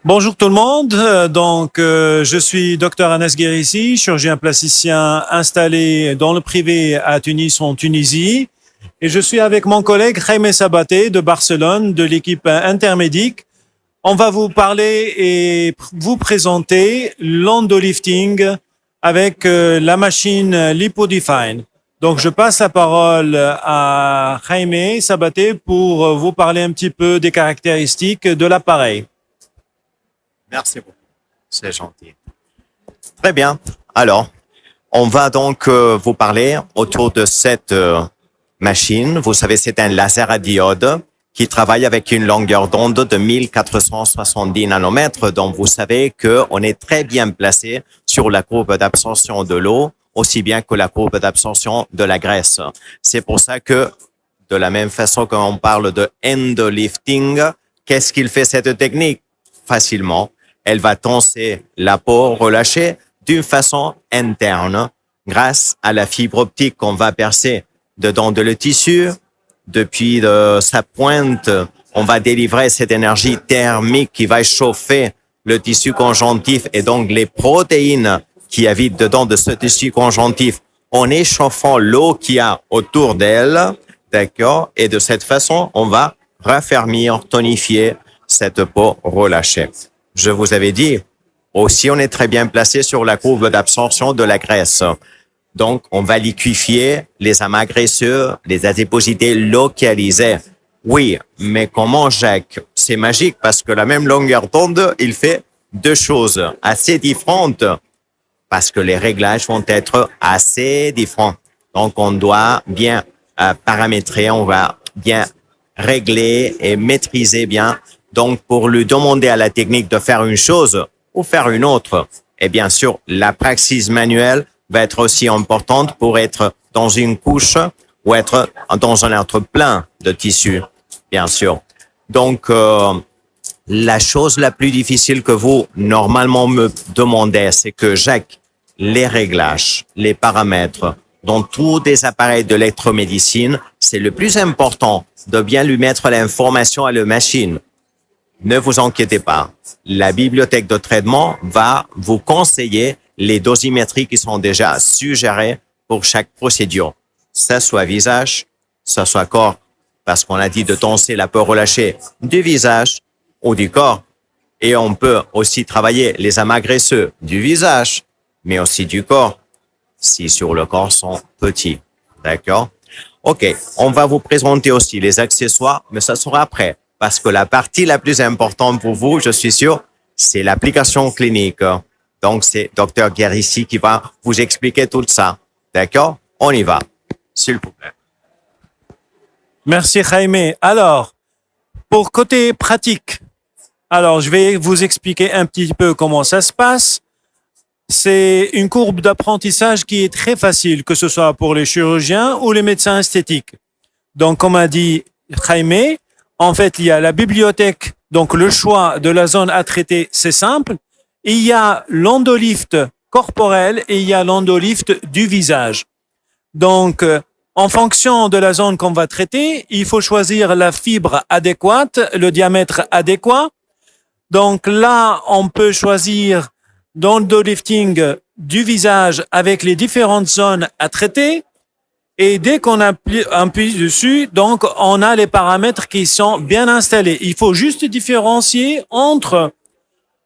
Bonjour tout le monde. Je suis docteur Anas Guérissi, chirurgien plasticien installé dans le privé à Tunis, en Tunisie. Et je suis avec mon collègue Jaime Sabaté de Barcelone, de l'équipe Intermédic. On va vous parler et vous présenter l'endolifting avec la machine LipoDefine. Donc, je passe la parole à Jaime Sabaté pour vous parler un petit peu des caractéristiques de l'appareil. Merci beaucoup, c'est gentil. Très bien. Alors, on va donc vous parler autour de cette machine. Vous savez, c'est un laser à diode qui travaille avec une longueur d'onde de 1470 nanomètres. Donc, vous savez qu'on est très bien placé sur la courbe d'absorption de l'eau, aussi bien que la courbe d'absorption de la graisse. C'est pour ça que, de la même façon qu'on parle de endolifting, qu'est-ce qu'il fait cette technique? Facilement. Elle va tenser la peau relâchée d'une façon interne grâce à la fibre optique qu'on va percer dedans de le tissu. Depuis sa pointe, on va délivrer cette énergie thermique qui va chauffer le tissu conjonctif et donc les protéines qui habitent dedans de ce tissu conjonctif en échauffant l'eau qu'il y a autour d'elle. D'accord? Et de cette façon, on va raffermir, tonifier cette peau relâchée. Je vous avais dit, aussi on est très bien placé sur la courbe d'absorption de la graisse. Donc, on va liquéfier les amas graisseux, les adiposités localisées. Oui, mais comment, Jacques? C'est magique parce que la même longueur d'onde, il fait deux choses assez différentes parce que les réglages vont être assez différents. Donc, on doit bien paramétrer, on va bien régler et maîtriser bien. Donc, pour lui demander à la technique de faire une chose ou faire une autre, et bien sûr, la praxis manuelle va être aussi importante pour être dans une couche ou être dans un autre plein de tissu, bien sûr. Donc, la chose la plus difficile que vous, normalement, me demandez, c'est que, Jacques, les réglages, les paramètres, dans tous les appareils de l'électromédecine, c'est le plus important de bien lui mettre l'information à la machine. Ne vous inquiétez pas. La bibliothèque de traitement va vous conseiller les dosimétries qui sont déjà suggérées pour chaque procédure. Ça soit visage, ça soit corps, parce qu'on a dit de tenser la peau relâchée du visage ou du corps. Et on peut aussi travailler les amas graisseux du visage, mais aussi du corps, si sur le corps sont petits. D'accord? OK. On va vous présenter aussi les accessoires, mais ça sera après. Parce que la partie la plus importante pour vous, je suis sûr, c'est l'application clinique. Donc, c'est Dr Guérissi qui va vous expliquer tout ça. D'accord? On y va, s'il vous plaît. Merci Jaime. Alors, pour côté pratique, je vais vous expliquer un petit peu comment ça se passe. C'est une courbe d'apprentissage qui est très facile, que ce soit pour les chirurgiens ou les médecins esthétiques. Donc, comme a dit Jaime, en fait, il y a la bibliothèque, donc le choix de la zone à traiter, c'est simple. Il y a l'endolift corporel et il y a l'endolift du visage. Donc, en fonction de la zone qu'on va traiter, il faut choisir la fibre adéquate, le diamètre adéquat. Donc là, on peut choisir l'endolifting du visage avec les différentes zones à traiter. Et dès qu'on appuie dessus, donc on a les paramètres qui sont bien installés. Il faut juste différencier entre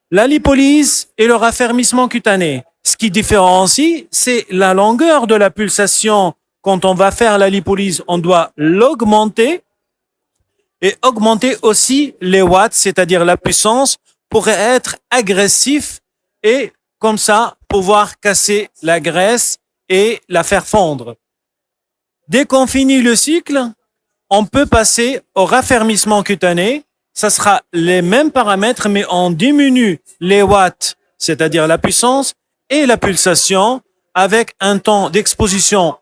la lipolyse et le raffermissement cutané. Ce qui différencie, c'est la longueur de la pulsation. Quand on va faire la lipolyse, on doit l'augmenter et augmenter aussi les watts, c'est-à-dire la puissance, pour être agressif et comme ça pouvoir casser la graisse et la faire fondre. Dès qu'on finit le cycle, on peut passer au raffermissement cutané. Ça sera les mêmes paramètres, mais on diminue les watts, c'est-à-dire la puissance et la pulsation, avec un temps d'exposition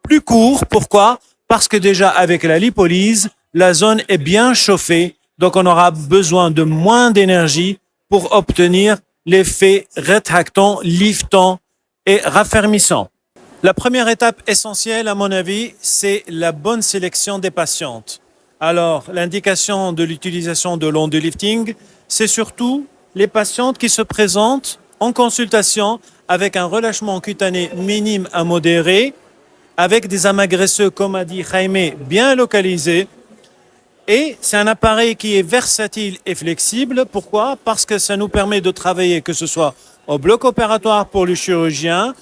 plus court. Pourquoi? Parce que déjà avec la lipolyse, la zone est bien chauffée, donc on aura besoin de moins d'énergie pour obtenir l'effet rétractant, liftant et raffermissant. La première étape essentielle, à mon avis, c'est la bonne sélection des patientes. Alors, l'indication de l'utilisation de l'endolifting, c'est surtout les patientes qui se présentent en consultation avec un relâchement cutané minime à modéré, avec des amas graisseux, comme a dit Jaime, bien localisés. Et c'est un appareil qui est versatile et flexible. Pourquoi? Parce que ça nous permet de travailler, que ce soit au bloc opératoire pour le chirurgien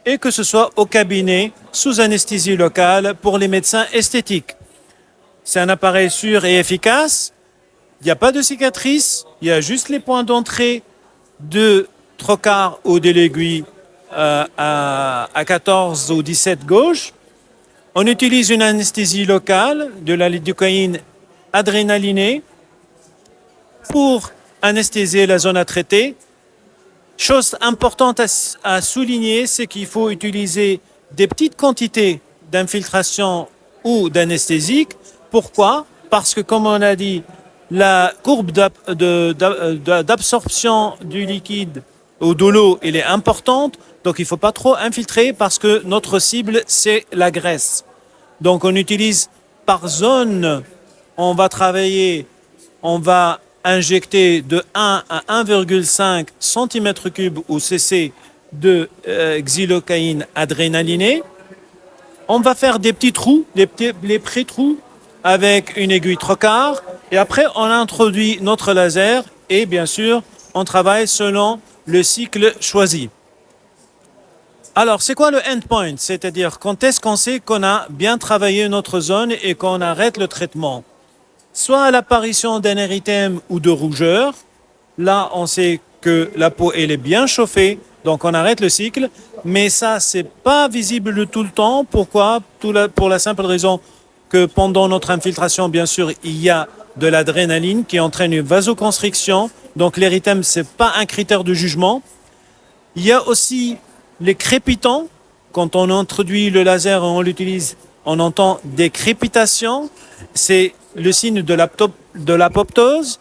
et que ce soit au cabinet sous anesthésie locale pour les médecins esthétiques. C'est un appareil sûr et efficace. Il n'y a pas de cicatrice. Il y a juste les points d'entrée de trocar ou de l'aiguille à 14 ou 17 gauche. On utilise une anesthésie locale, de la lidocaïne adrénalinée pour anesthésier la zone à traiter. Chose importante à souligner, c'est qu'il faut utiliser des petites quantités d'infiltration ou d'anesthésique. Pourquoi? Parce que, comme on a dit, la courbe d'absorption du liquide ou de l'eau, elle est importante. Donc, il ne faut pas trop infiltrer parce que notre cible, c'est la graisse. Donc, on utilise par zone, on va travailler, on va injecter de 1 à 1,5 cm3 ou cc de xylocaïne adrénalinée. On va faire des petits trous, les pré-trous avec une aiguille trocar. Et après, on introduit notre laser et bien sûr, on travaille selon le cycle choisi. Alors, c'est quoi le endpoint? C'est-à-dire, quand est-ce qu'on sait qu'on a bien travaillé notre zone et qu'on arrête le traitement? Soit à l'apparition d'un érythème ou de rougeur. Là, on sait que la peau elle est bien chauffée, donc on arrête le cycle. Mais ça, c'est pas visible tout le temps. Pourquoi? Pour la simple raison que pendant notre infiltration, bien sûr, il y a de l'adrénaline qui entraîne une vasoconstriction. Donc l'érythème, c'est pas un critère de jugement. Il y a aussi les crépitants. Quand on introduit le laser et on l'utilise, on entend des crépitations. C'est le signe de l'apoptose.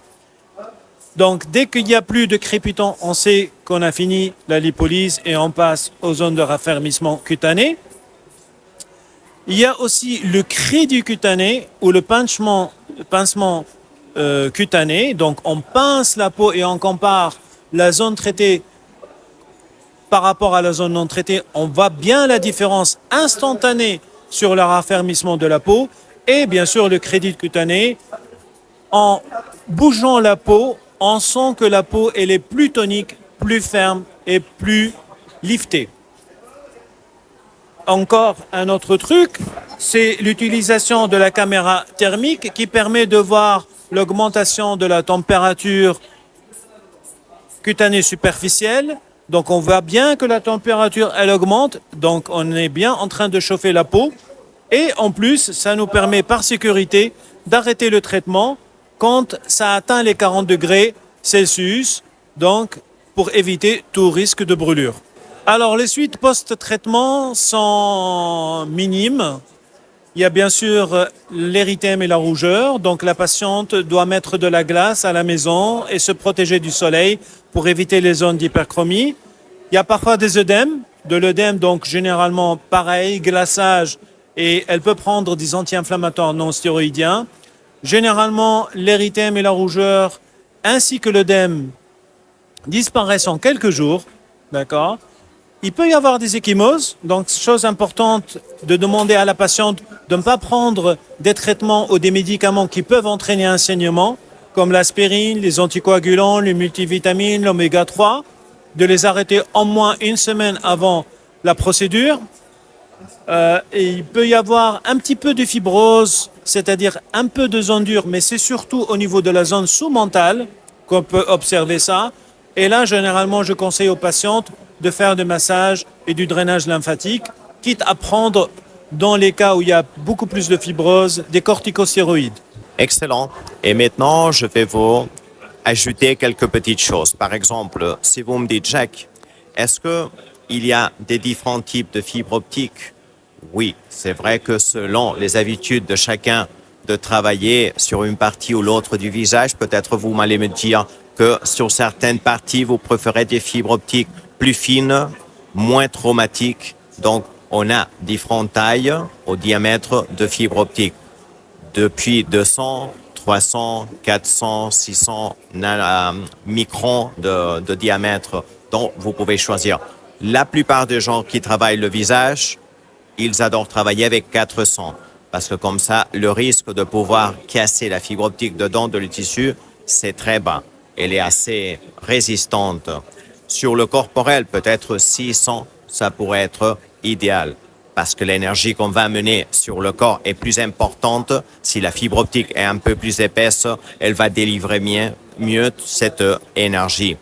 Donc, dès qu'il n'y a plus de crépitants, on sait qu'on a fini la lipolyse et on passe aux zones de raffermissement cutané. Il y a aussi le crédit cutané ou le pincement cutané. Donc, on pince la peau et on compare la zone traitée par rapport à la zone non traitée. On voit bien la différence instantanée sur le raffermissement de la peau. Et bien sûr, le crédit cutané, en bougeant la peau, on sent que la peau elle est plus tonique, plus ferme et plus liftée. Encore un autre truc, c'est l'utilisation de la caméra thermique qui permet de voir l'augmentation de la température cutanée superficielle. Donc on voit bien que la température elle augmente, donc on est bien en train de chauffer la peau. Et en plus, ça nous permet par sécurité d'arrêter le traitement quand ça atteint les 40 degrés Celsius, donc pour éviter tout risque de brûlure. Alors les suites post-traitement sont minimes. Il y a bien sûr l'érythème et la rougeur, donc la patiente doit mettre de la glace à la maison et se protéger du soleil pour éviter les zones d'hyperchromie. Il y a parfois des œdèmes, de l'œdème donc généralement pareil, glaçage, et elle peut prendre des anti-inflammatoires non stéroïdiens. Généralement, l'érythème et la rougeur, ainsi que l'œdème, disparaissent en quelques jours. D'accord? Il peut y avoir des ecchymoses, donc chose importante de demander à la patiente de ne pas prendre des traitements ou des médicaments qui peuvent entraîner un saignement, comme l'aspirine, les anticoagulants, les multivitamines, l'oméga 3, de les arrêter au moins une semaine avant la procédure. Et il peut y avoir un petit peu de fibrose, c'est-à-dire un peu de zone dure, mais c'est surtout au niveau de la zone sous-mentale qu'on peut observer ça. Et là, généralement, je conseille aux patientes de faire du massage et du drainage lymphatique, quitte à prendre, dans les cas où il y a beaucoup plus de fibrose, des corticostéroïdes. Excellent. Et maintenant, je vais vous ajouter quelques petites choses. Par exemple, si vous me dites, Jacques, est-ce qu'il y a des différents types de fibres optiques? Oui, c'est vrai que selon les habitudes de chacun de travailler sur une partie ou l'autre du visage, peut-être vous m'allez me dire que sur certaines parties, vous préférez des fibres optiques plus fines, moins traumatiques. Donc, on a différentes tailles au diamètre de fibres optiques, depuis 200, 300, 400, 600 microns de diamètre. Donc, vous pouvez choisir. La plupart des gens qui travaillent le visage, ils adorent travailler avec 400 parce que comme ça, le risque de pouvoir casser la fibre optique dedans de le tissu, c'est très bas. Elle est assez résistante. Sur le corporel, peut-être 600, ça pourrait être idéal parce que l'énergie qu'on va amener sur le corps est plus importante. Si la fibre optique est un peu plus épaisse, elle va délivrer mieux cette énergie.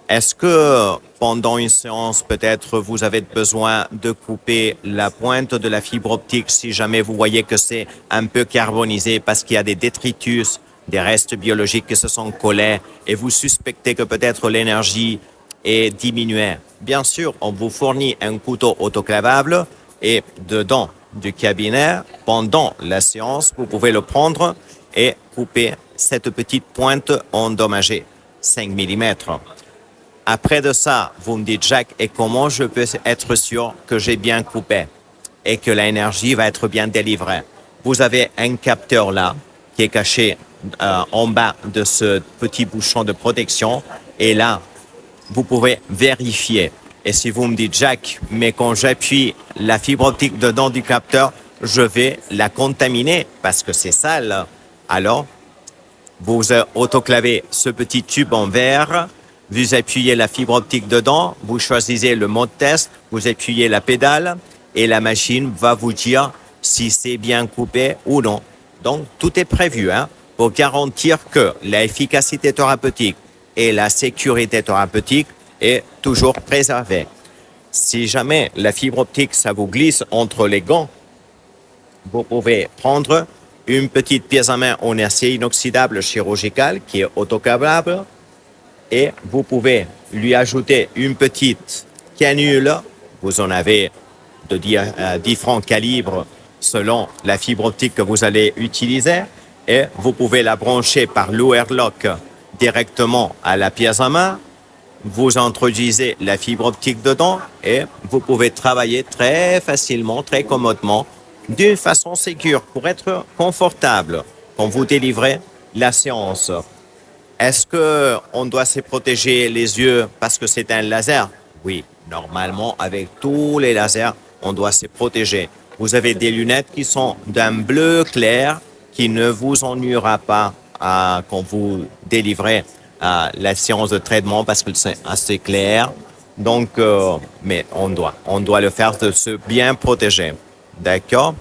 Est-ce que pendant une séance, peut-être, vous avez besoin de couper la pointe de la fibre optique si jamais vous voyez que c'est un peu carbonisé parce qu'il y a des détritus, des restes biologiques qui se sont collés et vous suspectez que peut-être l'énergie est diminuée? Bien sûr, on vous fournit un couteau autoclavable et dedans du cabinet, pendant la séance, vous pouvez le prendre et couper cette petite pointe endommagée, 5 mm. Après de ça, vous me dites, Jacques, et comment je peux être sûr que j'ai bien coupé et que l'énergie va être bien délivrée? Vous avez un capteur là qui est caché en bas de ce petit bouchon de protection et là, vous pouvez vérifier. Et si vous me dites, Jacques, mais quand j'appuie la fibre optique dedans du capteur, je vais la contaminer parce que c'est sale. Alors, vous autoclavez ce petit tube en verre, vous appuyez la fibre optique dedans, vous choisissez le mode test, vous appuyez la pédale et la machine va vous dire si c'est bien coupé ou non. Donc, tout est prévu pour garantir que l'efficacité thérapeutique et la sécurité thérapeutique est toujours préservée. Si jamais la fibre optique, ça vous glisse entre les gants, vous pouvez prendre une petite pièce à main en acier inoxydable chirurgical qui est autoclavable et vous pouvez lui ajouter une petite canule. Vous en avez de différents calibres selon la fibre optique que vous allez utiliser et vous pouvez la brancher par l'Overlock directement à la pièce à main. Vous introduisez la fibre optique dedans et vous pouvez travailler très facilement, très commodement, d'une façon sécure pour être confortable quand vous délivrez la séance. Est-ce qu'on doit se protéger les yeux parce que c'est un laser? Oui, normalement, avec tous les lasers, on doit se protéger. Vous avez des lunettes qui sont d'un bleu clair qui ne vous ennuiera pas quand vous délivrez la séance de traitement parce que c'est assez clair. Donc, mais on doit le faire de se bien protéger. D'accord?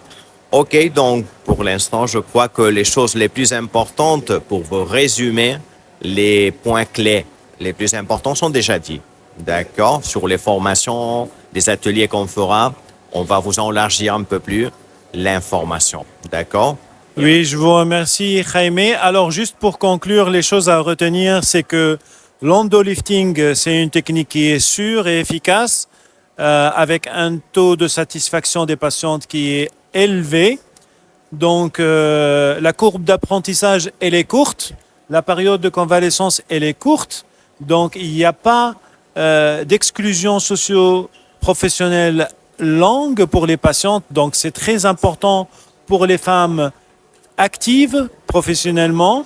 OK, donc pour l'instant, je crois que les choses les plus importantes pour vous résumer, les points clés les plus importants sont déjà dits. D'accord? Sur les formations, les ateliers qu'on fera, on va vous élargir un peu plus l'information. D'accord? Oui, je vous remercie, Jaime. Alors, juste pour conclure, les choses à retenir, c'est que l'endolifting, c'est une technique qui est sûre et efficace, avec un taux de satisfaction des patientes qui est élevé. Donc, la courbe d'apprentissage, elle est courte. La période de convalescence, elle est courte. Donc, il n'y a pas d'exclusion socio-professionnelle longue pour les patientes. Donc, c'est très important pour les femmes actives professionnellement.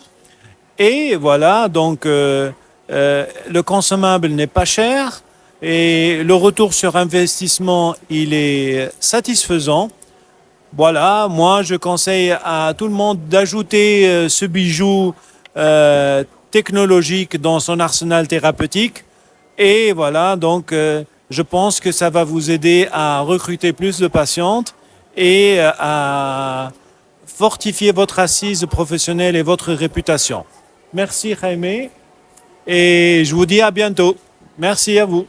Et voilà, donc, le consommable n'est pas cher et le retour sur investissement, il est satisfaisant. Voilà, moi, je conseille à tout le monde d'ajouter ce bijou technologique dans son arsenal thérapeutique. Et voilà, donc, je pense que ça va vous aider à recruter plus de patientes et à fortifier votre assise professionnelle et votre réputation. Merci, Jaime. Et je vous dis à bientôt. Merci à vous.